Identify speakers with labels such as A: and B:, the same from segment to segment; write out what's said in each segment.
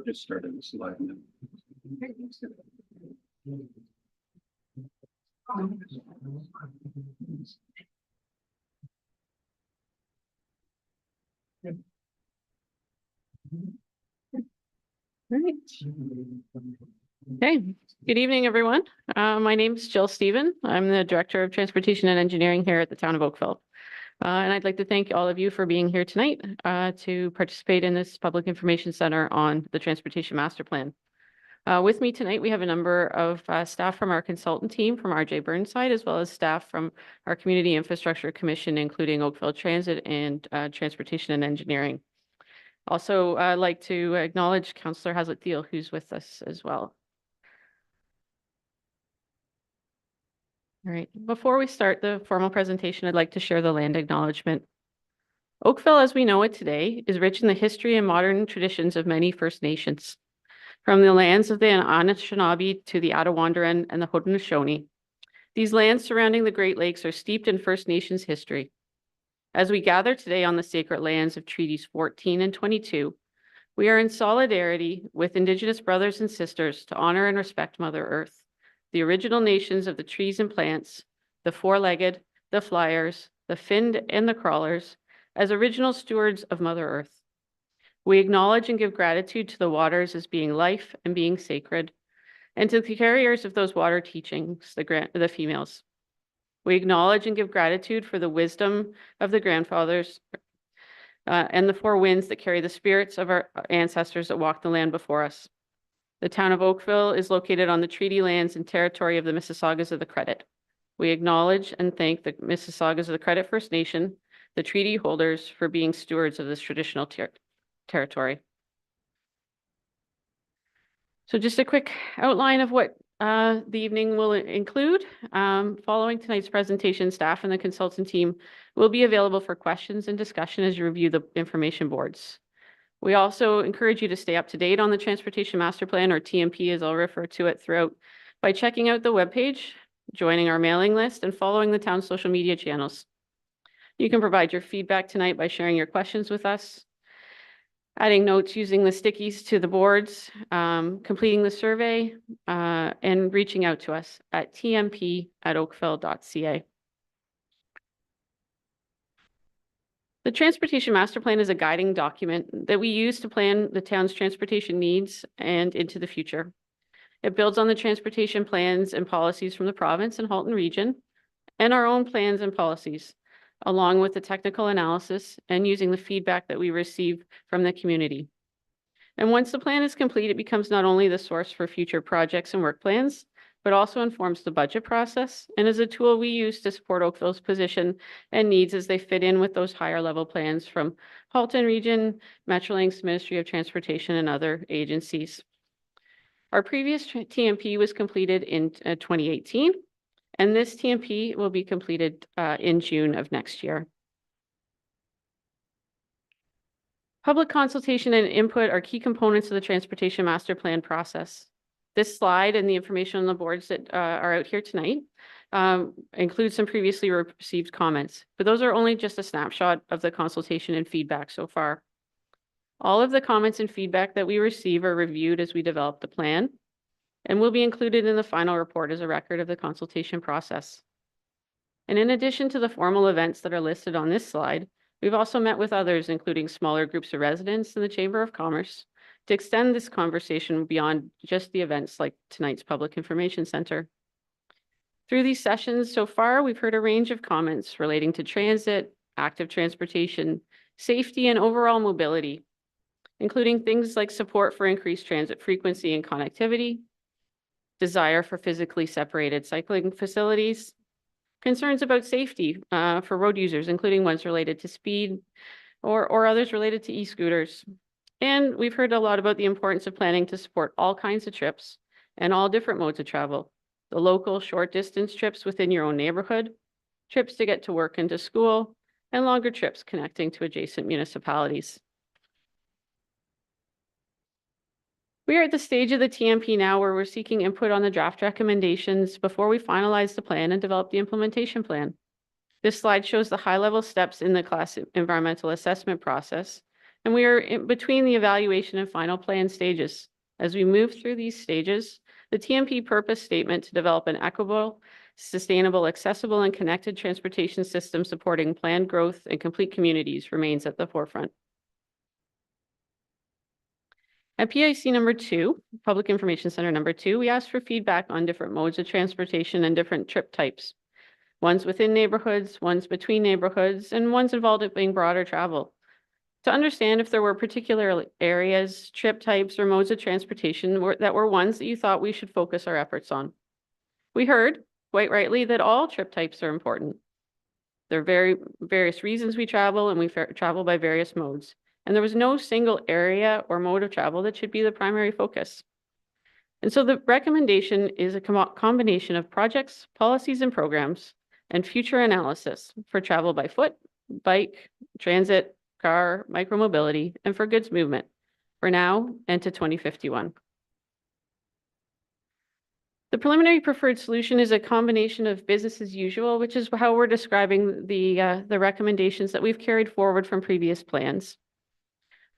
A: Just started the slide.
B: All right. Okay. Good evening, everyone. My name is Jill Stephen. I'm the Director of Transportation and Engineering here at the Town of Oakville. And I'd like to thank all of you for being here tonight to participate in this Public Information Center on the Transportation Master Plan. With me tonight, we have a number of staff from our consultant team from RJ Burnside, as well as staff from our Community Infrastructure Commission, including Oakville Transit and Transportation and Engineering. Also, I'd like to acknowledge Councillor Hazlitt-Thiel, who's with us as well. All right, before we start the formal presentation, I'd like to share the land acknowledgement. Oakville, as we know it today, is rich in the history and modern traditions of many First Nations. From the lands of the Anishinaabe to the Attawandaron and the Haudenosaunee. These lands surrounding the Great Lakes are steeped in First Nations history. As we gather today on the sacred lands of Treaties 14 and 22, we are in solidarity with Indigenous brothers and sisters to honor and respect Mother Earth, the original nations of the trees and plants, the four-legged, the flyers, the finned, and the crawlers, as original stewards of Mother Earth. We acknowledge and give gratitude to the waters as being life and being sacred, and to the carriers of those water teachings, the females. We acknowledge and give gratitude for the wisdom of the grandfathers and the four winds that carry the spirits of our ancestors that walked the land before us. The town of Oakville is located on the treaty lands and territory of the Mississaugas of the Credit. We acknowledge and thank the Mississaugas of the Credit First Nation, the treaty holders, for being stewards of this traditional territory. So just a quick outline of what the evening will include. Following tonight's presentation, staff and the consultant team will be available for questions and discussion as you review the information boards. We also encourage you to stay up to date on the Transportation Master Plan, or TMP as I'll refer to it throughout, by checking out the webpage, joining our mailing list, and following the town's social media channels. You can provide your feedback tonight by sharing your questions with us, adding notes using the stickies to the boards, completing the survey, and reaching out to us at tmp@oakville.ca. The Transportation Master Plan is a guiding document that we use to plan the town's transportation needs and into the future. It builds on the transportation plans and policies from the province and Halton region, and our own plans and policies, along with the technical analysis and using the feedback that we receive from the community. And once the plan is complete, it becomes not only the source for future projects and work plans, but also informs the budget process and is a tool we use to support Oakville's position and needs as they fit in with those higher level plans from Halton Region, Metrolinx, Ministry of Transportation, and other agencies. Our previous TMP was completed in 2018. And this TMP will be completed in June of next year. Public consultation and input are key components of the Transportation Master Plan process. This slide and the information on the boards that are out here tonight include some previously received comments, but those are only just a snapshot of the consultation and feedback so far. All of the comments and feedback that we receive are reviewed as we develop the plan, and will be included in the final report as a record of the consultation process. And in addition to the formal events that are listed on this slide, we've also met with others, including smaller groups of residents in the Chamber of Commerce, to extend this conversation beyond just the events like tonight's Public Information Center. Through these sessions so far, we've heard a range of comments relating to transit, active transportation, safety, and overall mobility, including things like support for increased transit frequency and connectivity, desire for physically separated cycling facilities, concerns about safety for road users, including ones related to speed or others related to e-scooters. And we've heard a lot about the importance of planning to support all kinds of trips and all different modes of travel. The local short distance trips within your own neighborhood, trips to get to work and to school, and longer trips connecting to adjacent municipalities. We are at the stage of the TMP now where we're seeking input on the draft recommendations before we finalize the plan and develop the implementation plan. This slide shows the high-level steps in the class environmental assessment process, and we are in between the evaluation and final plan stages. As we move through these stages, the TMP purpose statement to develop an equitable, sustainable, accessible, and connected transportation system supporting planned growth and complete communities remains at the forefront. At PIC number 2, Public Information Center number 2, we asked for feedback on different modes of transportation and different trip types. Ones within neighborhoods, ones between neighborhoods, and ones involving broader travel. To understand if there were particular areas, trip types, or modes of transportation that were ones that you thought we should focus our efforts on. We heard, quite rightly, that all trip types are important. There are various reasons we travel, and we travel by various modes. And there was no single area or mode of travel that should be the primary focus. And so the recommendation is a combination of projects, policies, and programs, and future analysis for travel by foot, bike, transit, car, micromobility, and for goods movement for now and to 2051. The preliminary preferred solution is a combination of business as usual, which is how we're describing the recommendations that we've carried forward from previous plans,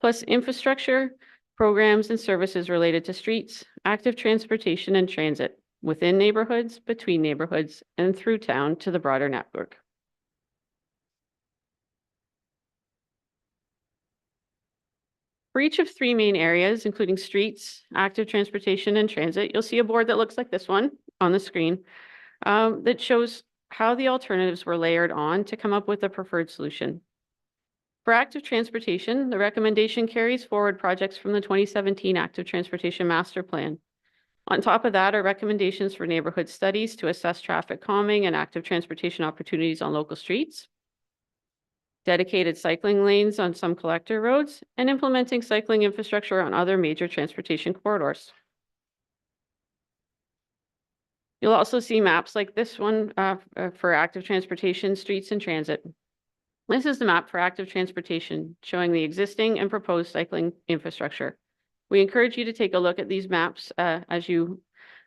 B: plus infrastructure, programs, and services related to streets, active transportation, and transit within neighborhoods, between neighborhoods, and through town to the broader network. For each of 3 main areas, including streets, active transportation, and transit, you'll see a board that looks like this one on the screen that shows how the alternatives were layered on to come up with a preferred solution. For active transportation, the recommendation carries forward projects from the 2017 Active Transportation Master Plan. On top of that are recommendations for neighborhood studies to assess traffic calming and active transportation opportunities on local streets, dedicated cycling lanes on some collector roads, and implementing cycling infrastructure on other major transportation corridors. You'll also see maps like this one for active transportation, streets, and transit. This is the map for active transportation, showing the existing and proposed cycling infrastructure. We encourage you to take a look at these maps as you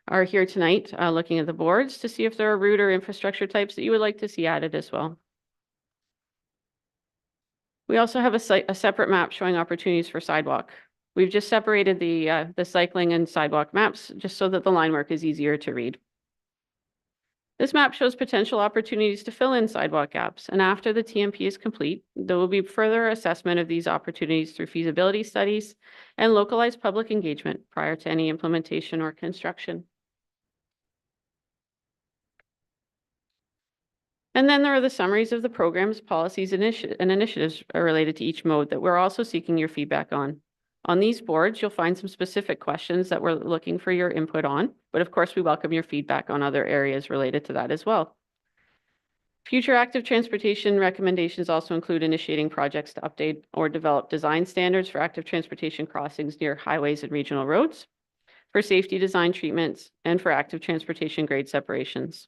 B: are here tonight, looking at the boards to see if there are route or infrastructure types that you would like to see added as well. We also have a separate map showing opportunities for sidewalk. We've just separated the cycling and sidewalk maps just so that the line work is easier to read. This map shows potential opportunities to fill in sidewalk gaps, and after the TMP is complete, there will be further assessment of these opportunities through feasibility studies and localized public engagement prior to any implementation or construction. And then there are the summaries of the programs, policies, and initiatives related to each mode that we're also seeking your feedback on. On these boards, you'll find some specific questions that we're looking for your input on, but of course, we welcome your feedback on other areas related to that as well. Future active transportation recommendations also include initiating projects to update or develop design standards for active transportation crossings near highways and regional roads, for safety design treatments, and for active transportation grade separations.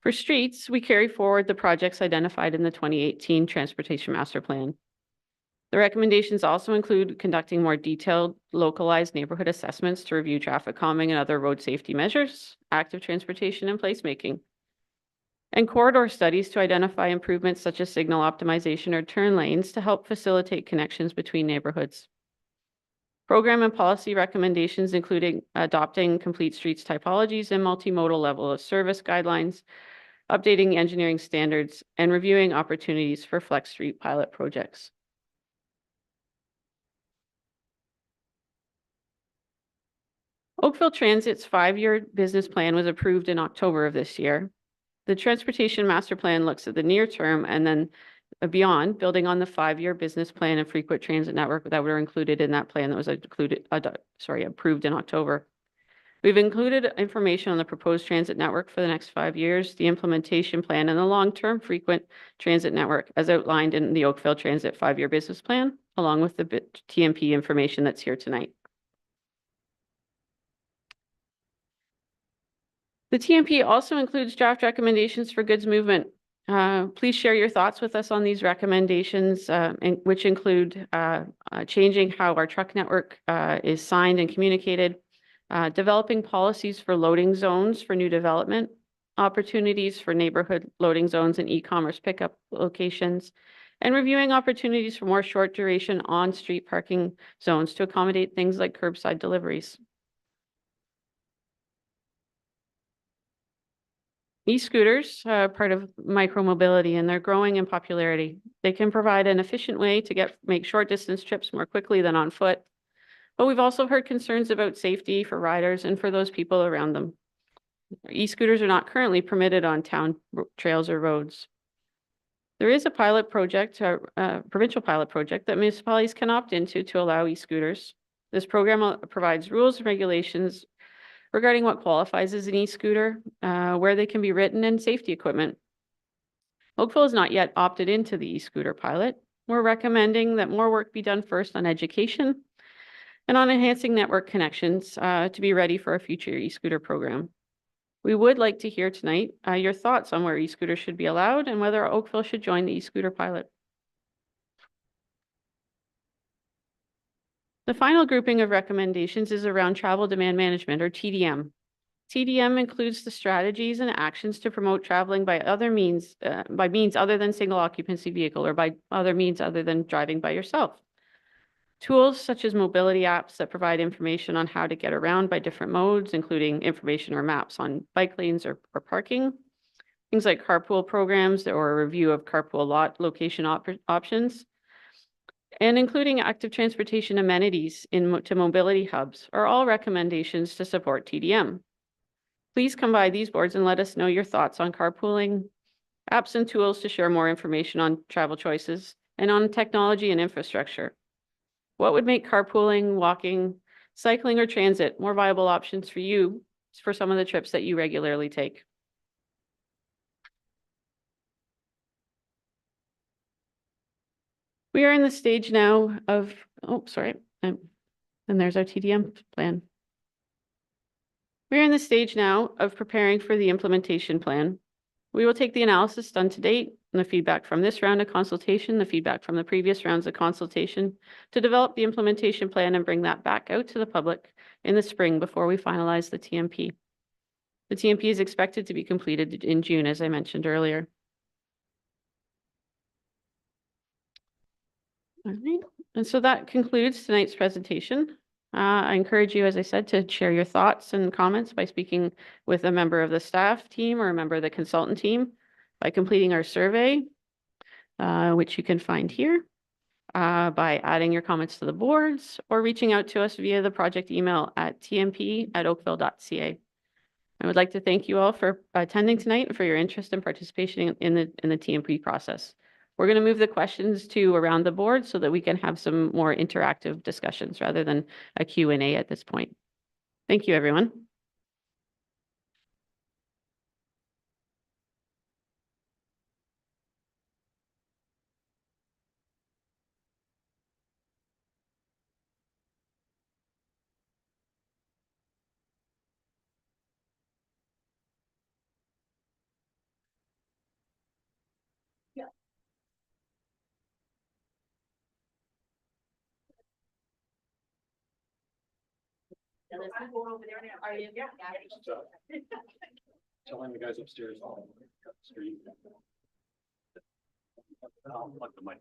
B: For streets, we carry forward the projects identified in the 2018 Transportation Master Plan. The recommendations also include conducting more detailed, localized neighborhood assessments to review traffic calming and other road safety measures, active transportation, and placemaking, and corridor studies to identify improvements such as signal optimization or turn lanes to help facilitate connections between neighborhoods. Program and policy recommendations including adopting complete streets typologies and multimodal level of service guidelines, updating engineering standards, and reviewing opportunities for flex street pilot projects. Oakville Transit's 5-year business plan was approved in October of this year. The Transportation Master Plan looks at the near term and then beyond, building on the 5-year business plan and frequent transit network that were included in that plan that was approved in October. We've included information on the proposed transit network for the next 5 years, the implementation plan, and the long-term frequent transit network as outlined in the Oakville Transit 5-year business plan, along with the TMP information that's here tonight. The TMP also includes draft recommendations for goods movement. Please share your thoughts with us on these recommendations, which include changing how our truck network is signed and communicated, developing policies for loading zones for new development, opportunities for neighborhood loading zones and e-commerce pickup locations, and reviewing opportunities for more short duration on-street parking zones to accommodate things like curbside deliveries. E-scooters are part of micromobility, and they're growing in popularity. They can provide an efficient way to make short distance trips more quickly than on foot. But we've also heard concerns about safety for riders and for those people around them. E-scooters are not currently permitted on town trails or roads. There is a pilot project, provincial pilot project that municipalities can opt into to allow e-scooters. This program provides rules and regulations regarding what qualifies as an e-scooter, where they can be written, and safety equipment. Oakville has not yet opted into the e-scooter pilot. We're recommending that more work be done first on education and on enhancing network connections to be ready for a future e-scooter program. We would like to hear tonight your thoughts on where e-scooters should be allowed and whether Oakville should join the e-scooter pilot. The final grouping of recommendations is around travel demand management, or TDM. TDM includes the strategies and actions to promote traveling by means other than single occupancy vehicle, or by other means other than driving by yourself. Tools such as mobility apps that provide information on how to get around by different modes, including information or maps on bike lanes or parking. Things like carpool programs or a review of carpool lot location options. And including active transportation amenities to mobility hubs are all recommendations to support TDM. Please come by these boards and let us know your thoughts on carpooling, apps and tools to share more information on travel choices, and on technology and infrastructure. What would make carpooling, walking, cycling, or transit more viable options for you for some of the trips that you regularly take? We are in the stage now of, and there's our TDM plan. We're in the stage now of preparing for the implementation plan. We will take the analysis done to date and the feedback from this round of consultation, the feedback from the previous rounds of consultation, to develop the implementation plan and bring that back out to the public in the spring before we finalize the TMP. The TMP is expected to be completed in June, as I mentioned earlier. All right, and so that concludes tonight's presentation. I encourage you, as I said, to share your thoughts and comments by speaking with a member of the staff team or a member of the consultant team, by completing our survey, which you can find here, by adding your comments to the boards, or reaching out to us via the project email at tmp@oakville.ca. I would like to thank you all for attending tonight and for your interest and participation in the TMP process. We're going to move the questions to around the board so that we can have some more interactive discussions rather than a Q&A at this point. Thank you, everyone.
A: Telling the guys upstairs. I'll plug the mic.